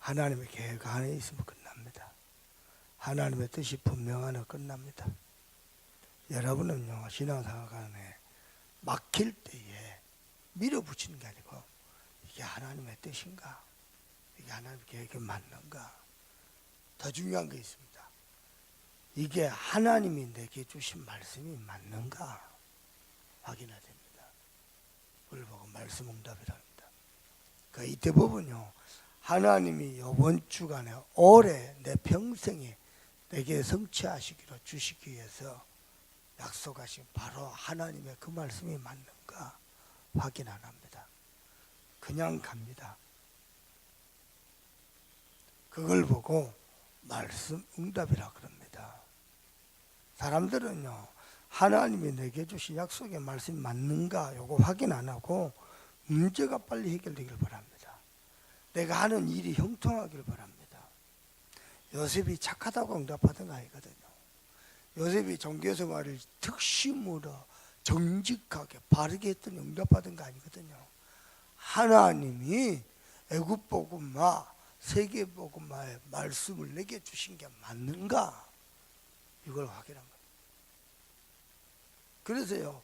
하나님의 계획 안에 있으면 끝납니다. 하나님의 뜻이 분명하면 끝납니다. 여러분은요, 신앙생활 안에 막힐 때에 밀어붙이는 게 아니고 이게 하나님의 뜻인가? 이게 하나님의 계획에 맞는가? 더 중요한 게 있습니다. 이게 하나님이 내게 주신 말씀이 맞는가? 확인해야 됩니다. 그걸 보고 말씀 응답이랍니다. 그러니까 이 대부분요, 하나님이 이번 주간에 올해 내 평생에 내게 성취하시기로 주시기 위해서 약속하신 바로 하나님의 그 말씀이 맞는가 확인 안 합니다. 그냥 갑니다. 그걸 보고 말씀 응답이라 그럽니다. 사람들은요, 하나님이 내게 주신 약속의 말씀이 맞는가 요거 확인 안 하고 문제가 빨리 해결되길 바랍니다. 내가 하는 일이 형통하길 바랍니다. 요셉이 착하다고 응답받은 거 아니거든요. 요셉이 종교생활을 특심으로 정직하게 바르게 했더니 응답받은 거 아니거든요. 하나님이 애굽복음화 세계복음화의 말씀을 내게 주신 게 맞는가? 이걸 확인한 겁니다. 그래서요,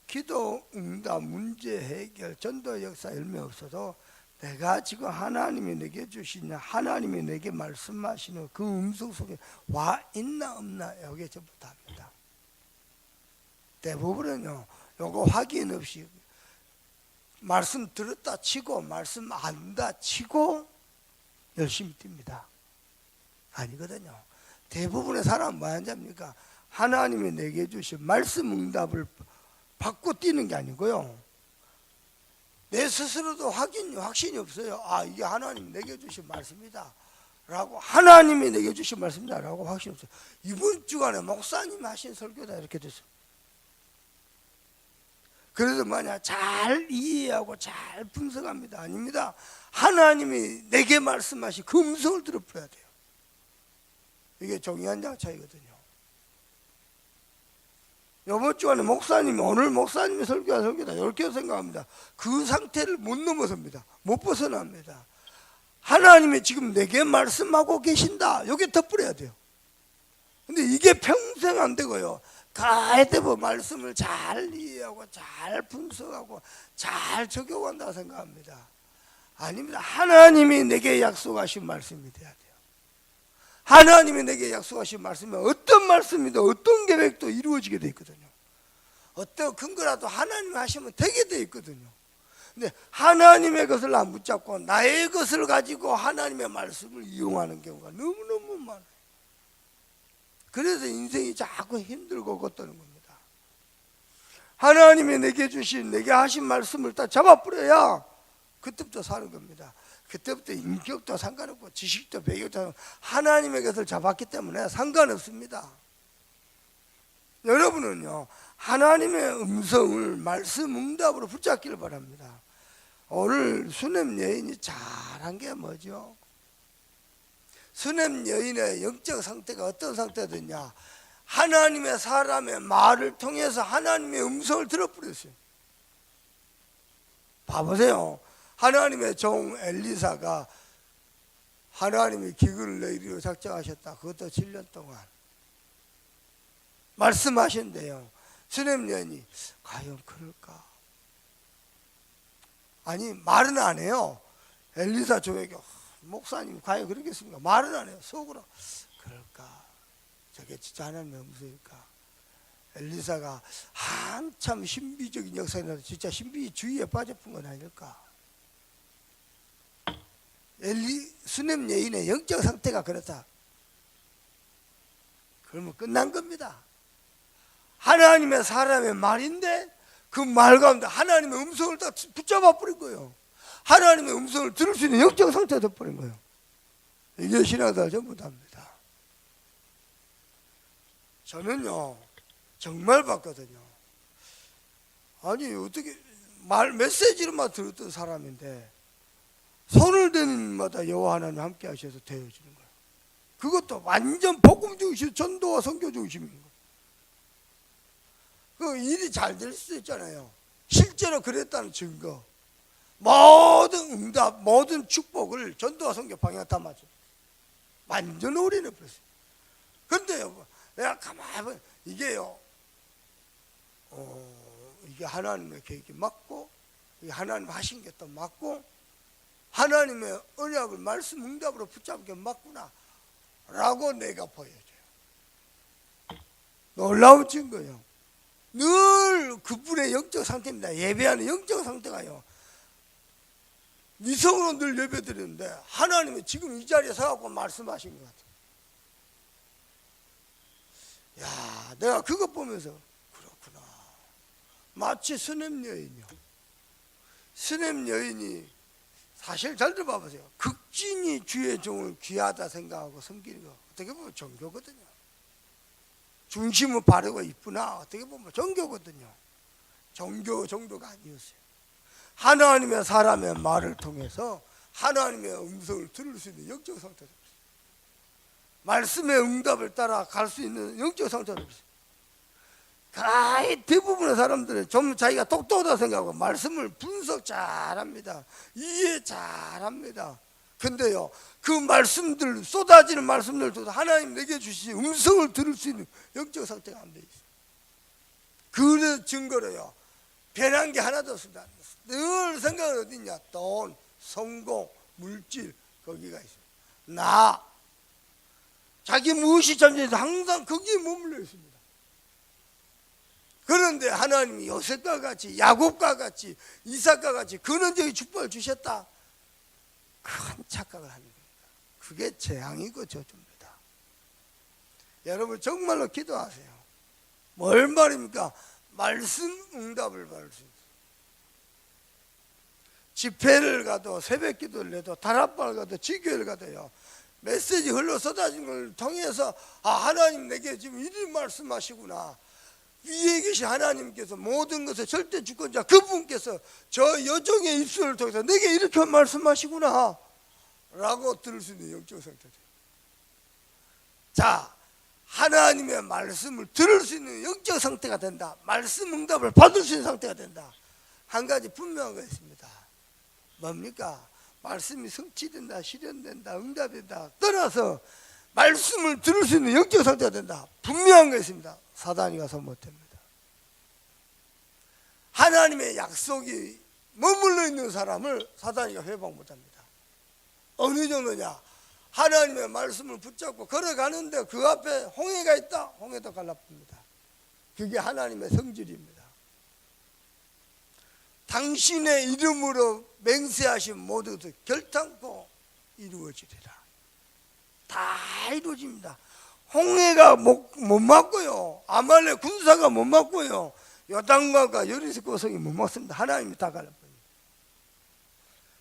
기도 응답, 문제 해결, 전도 역사 열매 없어도 내가 지금 하나님이 내게 주시냐, 하나님이 내게 말씀하시는 그 음성 속에 와 있나 없나 여기에 전부 다 합니다. 대부분은요, 요거 확인 없이 말씀 들었다 치고 말씀 안다 치고 열심히 뜁니다. 아니거든요. 대부분의 사람은 뭐 하냐입니까? 하나님이 내게 주신 말씀 응답을 받고 뛰는 게 아니고요, 내 스스로도 확신이 없어요. 아, 이게 하나님이 내게 주신 말씀이다 라고, 하나님이 내게 주신 말씀이다 라고 확신이 없어요. 이번 주간에 목사님이 하신 설교다 이렇게 됐어요. 그래서 뭐냐, 잘 이해하고 잘 분석합니다. 아닙니다. 하나님이 내게 말씀하신 그 음성을 들어버려야 돼요. 이게 종이 한 장 차이거든요. 이번 주간에 목사님이, 오늘 목사님이 설교다 이렇게 생각합니다. 그 상태를 못 넘어섭니다. 못 벗어납니다. 하나님이 지금 내게 말씀하고 계신다, 여기 덧붙여야 돼요. 근데 이게 평생 안 되고요, 가이드부 말씀을 잘 이해하고 잘 분석하고 잘 적용한다고 생각합니다. 아닙니다. 하나님이 내게 약속하신 말씀이 돼야 돼요. 하나님이 내게 약속하신 말씀은 어떤 말씀이든 어떤 계획도 이루어지게 돼 있거든요. 어떤 근거라도 하나님이 하시면 되게 돼 있거든요. 근데 하나님의 것을 안 붙잡고 나의 것을 가지고 하나님의 말씀을 이용하는 경우가 너무너무 많아요. 그래서 인생이 자꾸 힘들고 걷다는 겁니다. 하나님이 내게 주신, 내게 하신 말씀을 딱 잡아버려야 그때부터 사는 겁니다. 그때부터 인격도 상관없고 지식도 배경도 하나님의 것을 잡았기 때문에 상관없습니다. 여러분은요, 하나님의 음성을 말씀 응답으로 붙잡기를 바랍니다. 오늘 수냄 여인이 잘한 게 뭐죠? 수냄 여인의 영적 상태가 어떤 상태였냐? 하나님의 사람의 말을 통해서 하나님의 음성을 들어버렸어요. 봐보세요. 하나님의 종 엘리사가 하나님이 기근을 내리려 작정하셨다. 그것도 7년 동안 말씀하신대요. 수냄 여인이 과연 그럴까? 아니, 말은 안 해요. 엘리사 종에게 목사님 과연 그러겠습니까? 말은 안 해요. 속으로 그럴까? 저게 진짜 하나님의 음성일까? 엘리사가 한참 신비적인 역사라도 진짜 신비주의에 빠져본 건 아닐까? 수냄 여인의 영적 상태가 그렇다. 그러면 끝난 겁니다. 하나님의 사람의 말인데 그 말 가운데 하나님의 음성을 다 붙잡아 버린 거예요. 하나님의 음성을 들을 수 있는 영적 상태가 돼버린 거예요. 이게 신앙생활 전부 다입니다. 저는요, 정말 봤거든요. 아니, 어떻게 메시지로만 들었던 사람인데 손을 대는 마다 여호와 하나님 함께 하셔서 되어지는 거예요. 그것도 완전 복음 중심, 전도와 선교 중심인 거예요. 그 일이 잘 될 수도 있잖아요. 실제로 그랬다는 증거. 모든 응답, 모든 축복을 전도와 선교 방향 담아줘. 완전 올인해 버렸어요. 근데요, 내가 가만히 보면 이게요, 이게 하나님의 계획이 맞고, 이게 하나님 하신 게 또 맞고, 하나님의 언약을 말씀 응답으로 붙잡은 게 맞구나 라고 내가 보여줘요. 놀라운 증거예요. 늘 그분의 영적 상태입니다. 예배하는 영적 상태가요, 미성으로 늘 예배 드리는데 하나님이 지금 이 자리에 서갖고 말씀하신 것 같아요. 야, 내가 그것 보면서 그렇구나. 마치 스냅 여인이요. 스냅 여인이 사실 잘 들어봐보세요. 극진히 주의 종을 귀하다 생각하고 섬기는 거 어떻게 보면 종교거든요. 중심은 바르고 이쁘나 어떻게 보면 종교거든요. 종교 정도가 아니었어요. 하나님의 사람의 말을 통해서 하나님의 음성을 들을 수 있는 영적 상태가 됐어요. 말씀의 응답을 따라 갈 수 있는 영적 상태가 됐어요. 거의 대부분의 사람들은 좀 자기가 똑똑하다 생각하고 말씀을 분석 잘합니다. 이해 잘합니다. 근데요, 그 말씀들, 쏟아지는 말씀들도 하나님 내게 주신 음성을 들을 수 있는 영적 상태가 안 돼 있어요. 그 증거로요, 변한 게 하나도 없습니다. 늘 생각은 어디 있냐? 돈, 성공, 물질, 거기가 있어요. 나, 자기 무엇이 잠재해서 항상 거기에 머물러 있습니다. 그런데 하나님이 요셉과 같이, 야곱과 같이, 이삭과 같이 근원적인 축복을 주셨다, 큰 착각을 하는 겁니다. 그게 재앙이고 저주입니다. 여러분 정말로 기도하세요. 뭘 말입니까? 말씀 응답을 받을 수 있어요. 집회를 가도 새벽 기도를 해도 다락방을 가도 지교를 가도요, 메시지 흘러 쏟아진 걸 통해서 하나님 내게 지금 이런 말씀하시구나, 위에 계신 하나님께서 모든 것을 절대 주권자 그분께서 저 여종의 입술을 통해서 내게 이렇게 말씀하시구나 라고 들을 수 있는 영적 상태죠. 자, 하나님의 말씀을 들을 수 있는 영적 상태가 된다, 말씀 응답을 받을 수 있는 상태가 된다. 한 가지 분명한 거 있습니다. 뭡니까? 말씀이 성취된다, 실현된다, 응답된다 떠나서 말씀을 들을 수 있는 영적 상태가 된다. 분명한 거 있습니다. 사단이 가서 못합니다. 하나님의 약속이 머물러 있는 사람을 사단이가 회복 못합니다. 어느 정도냐? 하나님의 말씀을 붙잡고 걸어가는데 그 앞에 홍해가 있다, 홍해도 갈라쁩니다. 그게 하나님의 성질입니다. 당신의 이름으로 맹세하신 모든 것을 결탄코 이루어지리라. 다 이루어집니다. 홍해가 못 막고요, 아말렉 군사가 못 막고요, 요단강과 여리세 고성이 못 막습니다. 하나님이 다 갈라버립니다.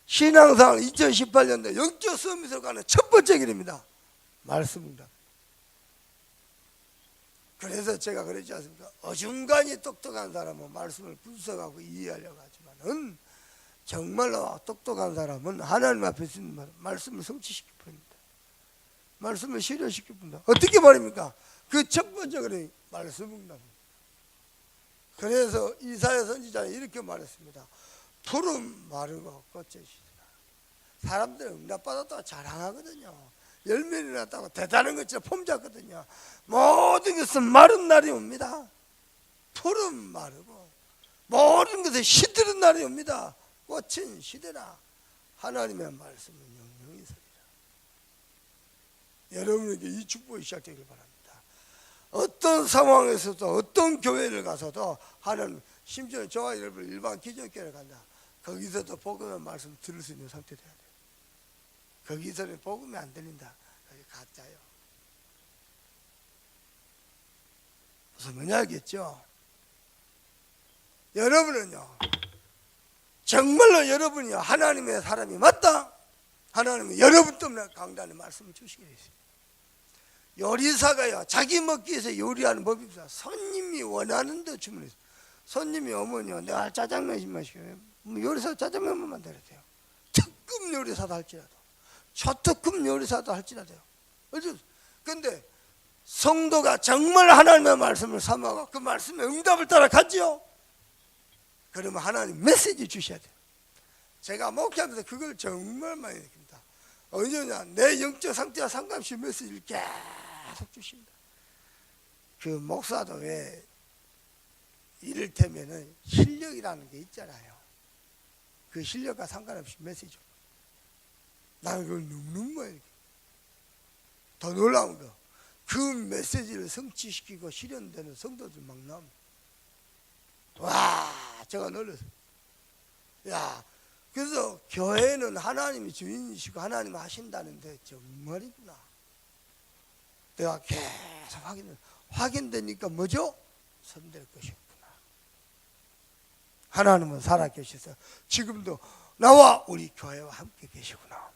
신앙생활 2018년도 영적 서밋으로 가는 첫 번째 길입니다. 말씀입니다. 그래서 제가 그러지 않습니까? 어중간히 똑똑한 사람은 말씀을 분석하고 이해하려고 하지만은 정말로 똑똑한 사람은 하나님 앞에 있는 말씀을 성취시킬 뿐입니다. 말씀을 실현시킬 뿐입니다. 어떻게 말입니까? 그 첫 번째 그래 말씀입니다. 그래서 이사야 선지자는 이렇게 말했습니다. 푸른 마르고 꽃이 시드라. 사람들은 응답받았다고 자랑하거든요. 열매를 낳았다고 대단한 것처럼 폼잡거든요. 모든 것은 마른 날이 옵니다. 푸른 마르고 모든 것은 시드는 날이 옵니다. 꽃은 시드라. 하나님의 말씀은 영영이 서리라. 여러분에게 이 축복이 시작되길 바랍니다. 어떤 상황에서도 어떤 교회를 가서도 하나님, 심지어 저와 여러분 일반 기독교를 간다, 거기서도 복음의 말씀 들을 수 있는 상태 돼야 돼요. 거기서는 복음이 안 들린다, 그게 가짜요. 무슨 뭐냐 알겠죠? 여러분은요, 정말로 여러분이 하나님의 사람이 맞다, 하나님은 여러분 때문에 강단의 말씀을 주시게 되어 있습니다. 요리사가요, 자기 먹기 위해서 요리하는 법이 없어요. 손님이 원하는 데 주문해서, 손님이 오면요, 내가 짜장면만 시켜요. 요리사 짜장면만 만들어야 돼요. 특급 요리사도 할지라도, 초특급 요리사도 할지라도요. 근데 성도가 정말 하나님의 말씀을 삼아가 그 말씀의 응답을 따라 가지요. 그러면 하나님 메시지 주셔야 돼요. 제가 목회하면서 그걸 정말 많이 느낍니다. 언제냐, 내 영적 상태와 상관없이 메시지를 계속 주십니다. 그 목사도 왜 이를테면은 실력이라는 게 있잖아요. 그 실력과 상관없이 메시지. 나는 그걸 너무너무 더 놀라운 거, 그 메시지를 성취시키고 실현되는 성도들 막 나옵니다. 와, 제가 놀랐어요. 야, 그래서 교회는 하나님이 주인이시고 하나님 하신다는데 정말이구나. 내가 계속 확인되니까 뭐죠? 선될 것이었구나. 하나님은 살아계셔서 지금도 나와 우리 교회와 함께 계시구나.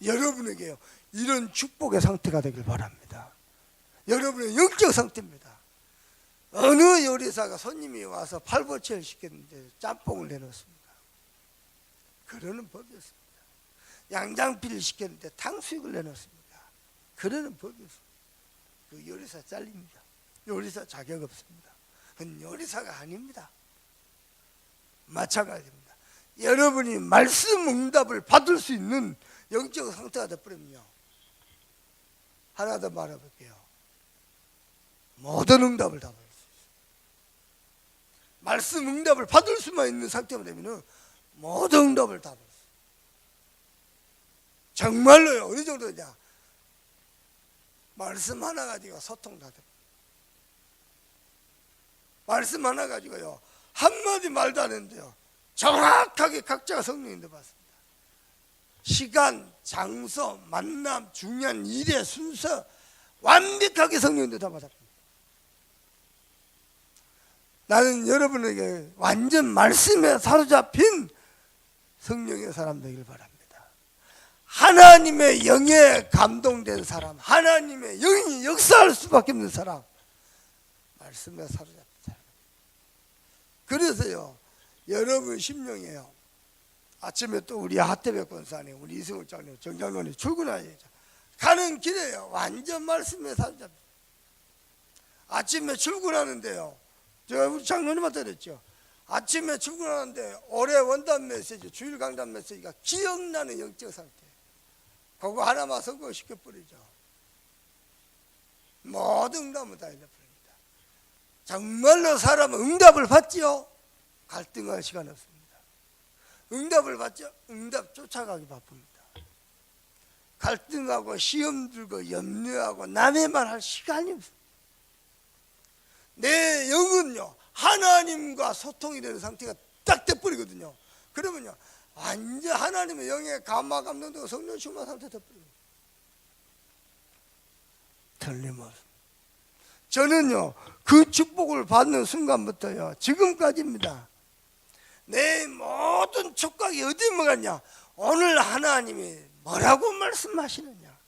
여러분에게요, 이런 축복의 상태가 되길 바랍니다. 여러분의 영적 상태입니다. 어느 요리사가 손님이 와서 팔보채를 시켰는데 짬뽕을 내놓습니다. 그러는 법이었습니다. 양장피를 시켰는데 탕수육을 내놓습니다. 그러는 법이었습니다. 그 요리사 잘립니다. 요리사 자격 없습니다. 그건 요리사가 아닙니다. 마찬가지입니다. 여러분이 말씀 응답을 받을 수 있는 영적 상태가 되어버리면요, 하나 더 말해볼게요. 모든 응답을 다 받을 수 있어요. 말씀 응답을 받을 수만 있는 상태가 되면 모든 응답을 다 받을 수 있어요. 정말로요. 어느 정도냐, 말씀 하나 가지고 소통 다 됩니다. 말씀 하나 가지고요, 한마디 말도 안 했는데요, 정확하게 각자가 성령인데 받습니다. 시간, 장소, 만남, 중요한 일의 순서 완벽하게 성령인데 다 받았습니다. 나는 여러분에게 완전 말씀에 사로잡힌 성령의 사람 되길 바랍니다. 하나님의 영에 감동된 사람, 하나님의 영이 역사할 수밖에 없는 사람, 말씀에 사로잡힌 사람. 그래서요, 여러분 심령이에요. 아침에 또 우리 하태백 권사님, 우리 이승훈 장님, 정장로님 출근하야죠. 가는 길에요, 완전 말씀에 사로잡힌. 아침에 출근하는데요, 제가 우리 장로님한테 그랬죠. 아침에 출근하는데 올해 원단 메시지, 주일 강단 메시지가 기억나는 영적 상태, 그거 하나만 성공시켜버리죠. 모든 응답을 다 해버립니다. 정말로 사람은 응답을 받지요, 갈등할 시간 없습니다. 응답을 받죠, 응답 쫓아가기 바쁩니다. 갈등하고 시험 들고 염려하고 남의 말 할 시간이 없습니다. 내 영은요, 하나님과 소통이 되는 상태가 딱 돼버리거든요. 그러면요, 완전 하나님의 영에 감화 감동되고 성령 충만 상태 돼버립니다. 틀림없습니다. 저는요, 그 축복을 받는 순간부터요, 지금까지입니다. 내 모든 촉각이 어디 뭐갔냐, 오늘 하나님이 뭐라고 말씀하시느냐.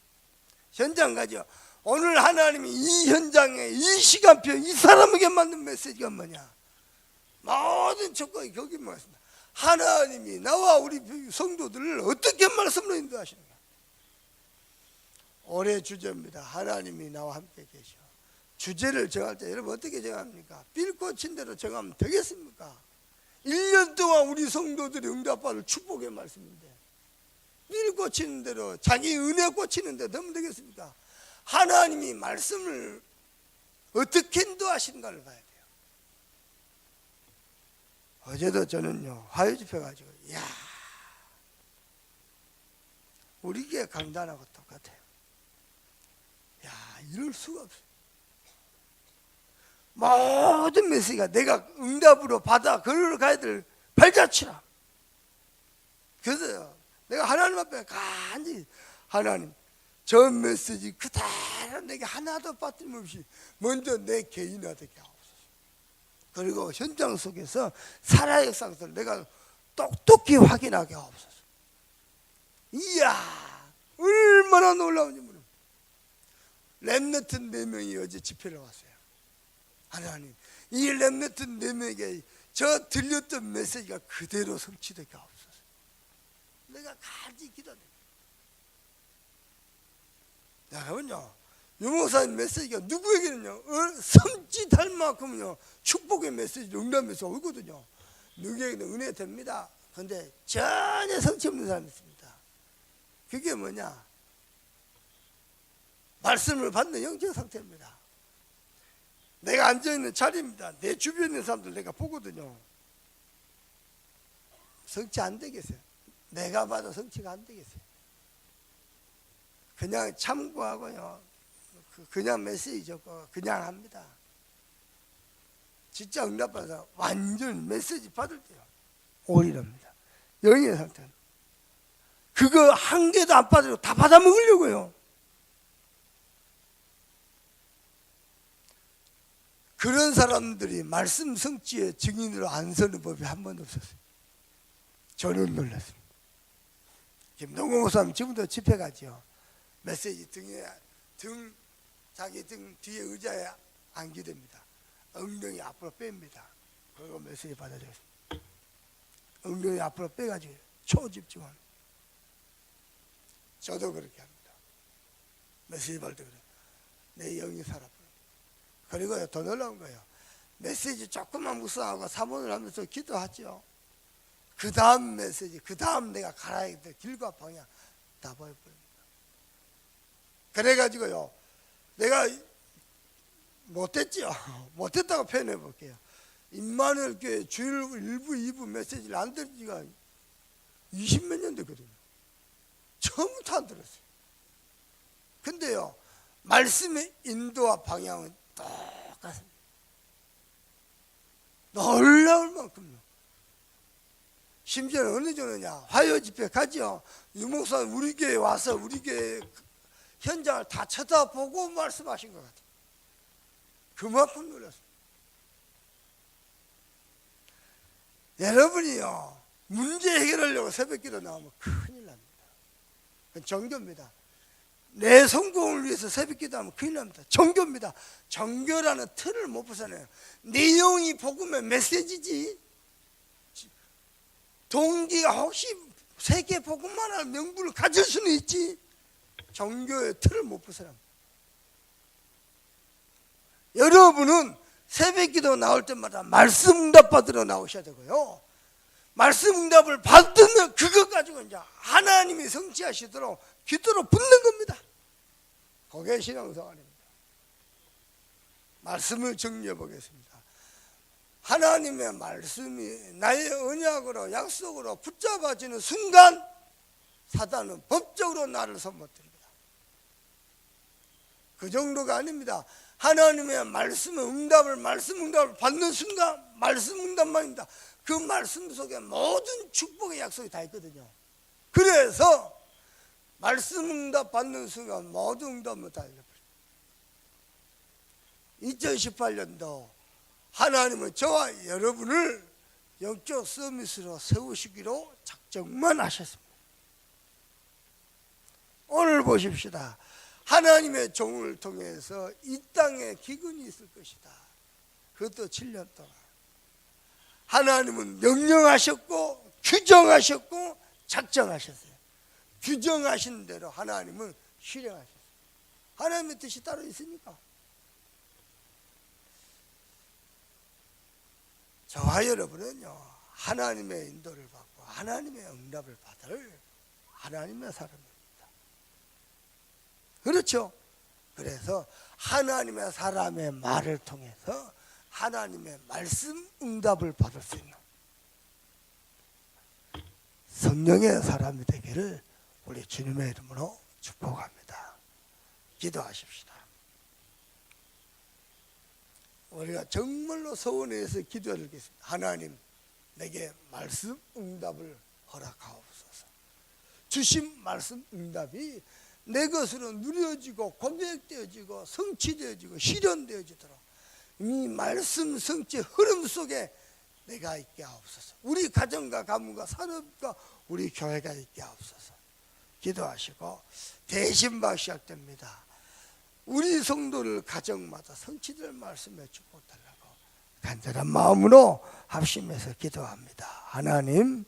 현장 가죠. 오늘 하나님이 이 현장에 이 시간표 이 사람에게 맞는 메시지가 뭐냐. 모든 촉각이 거기만 있습니다. 하나님이 나와 우리 성도들을 어떻게 말씀으로 인도하시는가. 올해 주제입니다. 하나님이 나와 함께 계셔. 주제를 정할 때 여러분 어떻게 정합니까? 빌 꽂힌 대로 정하면 되겠습니까? 1년 동안 우리 성도들이 응답받을 축복의 말씀인데 빌 꽂히는 대로 자기 은혜 꽂히는 대로 되면 되겠습니까? 하나님이 말씀을 어떻게 인도하시는가를 봐야 돼요. 어제도 저는요, 화요 집회 가지고, 이야, 우리 교회 강단하고 똑같아요. 야, 이럴 수가 없어요. 모든 메시지가 내가 응답으로 받아 걸어가야 될 발자취라. 그래서요, 내가 하나님 앞에 간절히, 하나님, 저 메시지 그대로 내게 하나도 빠짐없이 먼저 내 개인화되게 하옵소서. 그리고 현장 속에서 살아의 역사를 내가 똑똑히 확인하게 하옵소서. 이야, 얼마나 놀라운지 모릅니다. 렘넌트 4명이 어제 집회를 왔어요. 하나님, 이 렘넌트 4명에게 저 들렸던 메시지가 그대로 성취되게 하옵소서. 내가 간절히 기도합니다. 여러분요, 유목사님 메시지가 누구에게는요, 섬찟할 만큼요, 축복의 메시지, 응답 메시지가 오거든요. 누구에게는 은혜 됩니다. 그런데 전혀 성취 없는 사람이 있습니다. 그게 뭐냐? 말씀을 받는 영적 상태입니다. 내가 앉아있는 자리입니다. 내 주변에 있는 사람들 내가 보거든요. 성취 안 되겠어요. 내가 봐도 성취가 안 되겠어요. 그냥 참고하고요. 그냥 메시지 적고 그냥 합니다. 진짜 응답받아서 완전 메시지 받을 때요. 올인합니다. 영의 상태는. 그거 한 개도 안 받으려고 다 받아먹으려고요. 그런 사람들이 말씀 성취의 증인으로 안 서는 법이 한 번도 없었어요. 저는 놀랐습니다. 김동호 목사님 지금도 집회 가죠. 메시지 자기 등 뒤에 의자에 안기됩니다. 엉덩이 앞으로 뺍니다. 그리고 메시지 받아주겠습니다. 엉덩이 앞으로 빼가지고 초집중합니다. 저도 그렇게 합니다. 메시지 받을 때 그래. 내 영이 살아버려. 그리고 더 놀라운 거예요. 메시지 조금만 묵상하고 사모를 하면서 기도하죠. 그 다음 메시지, 그 다음 내가 가야 될 길과 방향 다 보여버립니다. 그래가지고요, 내가 못했죠. 못했다고 표현해 볼게요. 임마누엘 교회 주일 1부, 2부 메시지를 안 들은 지가 20몇 년 됐거든요. 처음부터 안 들었어요. 근데요, 말씀의 인도와 방향은 똑같습니다. 놀라울 만큼요. 심지어는 어느 정도냐, 화요 집회 가죠. 유목사 우리 교회 와서 우리 교회 현장을 다 쳐다보고 말씀하신 것 같아요. 그만큼 놀랐습니다. 여러분이요, 문제 해결하려고 새벽기도 나오면 큰일 납니다. 그건 정교입니다. 내 성공을 위해서 새벽기도 하면 큰일 납니다. 정교입니다. 정교라는 틀을 못 벗어나요. 내용이 복음의 메시지지. 동기가 혹시 세계 복음만 하는 명분을 가질 수는 있지. 정교의 틀을 못 벗어납니다. 여러분은 새벽기도 나올 때마다 말씀 응답 받으러 나오셔야 되고요. 말씀 응답을 받으면 그것 가지고 이제 하나님이 성취하시도록 기도로 붙는 겁니다. 그게 신앙생활입니다. 말씀을 정리해 보겠습니다. 하나님의 말씀이 나의 언약으로 약속으로 붙잡아지는 순간 사단은 법적으로 나를 손못듭니다. 그 정도가 아닙니다. 하나님의 말씀의 말씀 응답을 받는 순간 말씀 응답만입니다. 그 말씀 속에 모든 축복의 약속이 다 있거든요. 그래서 말씀 응답 받는 순간 모든 응답을 다 잃어버립니다. 2018년도 하나님은 저와 여러분을 영적 서밋으로 세우시기로 작정만 하셨습니다. 오늘 보십시다. 하나님의 종을 통해서 이 땅에 기근이 있을 것이다. 그것도 7년 동안 하나님은 명령하셨고 규정하셨고 작정하셨어요. 규정하신 대로 하나님은 실행하셨어요. 하나님의 뜻이 따로 있습니까? 저와 여러분은요, 하나님의 인도를 받고 하나님의 응답을 받을 하나님의 사람입니다. 그렇죠? 그래서 하나님의 사람의 말을 통해서 하나님의 말씀 응답을 받을 수 있는 성령의 사람이 되기를 우리 주님의 이름으로 축복합니다. 기도하십시다. 우리가 정말로 소원해서 기도하겠습니다. 하나님, 내게 말씀 응답을 허락하옵소서. 주신 말씀 응답이 내 것으로 누려지고 고백되어지고 성취되어지고 실현되어지도록 이 말씀 성취 흐름 속에 내가 있게 하옵소서. 우리 가정과 가문과 산업과 우리 교회가 있게 하옵소서. 기도하시고 대신방 시작됩니다. 우리 성도를 가정마다 성취될 말씀에 축복 달라고 간절한 마음으로 합심해서 기도합니다. 하나님,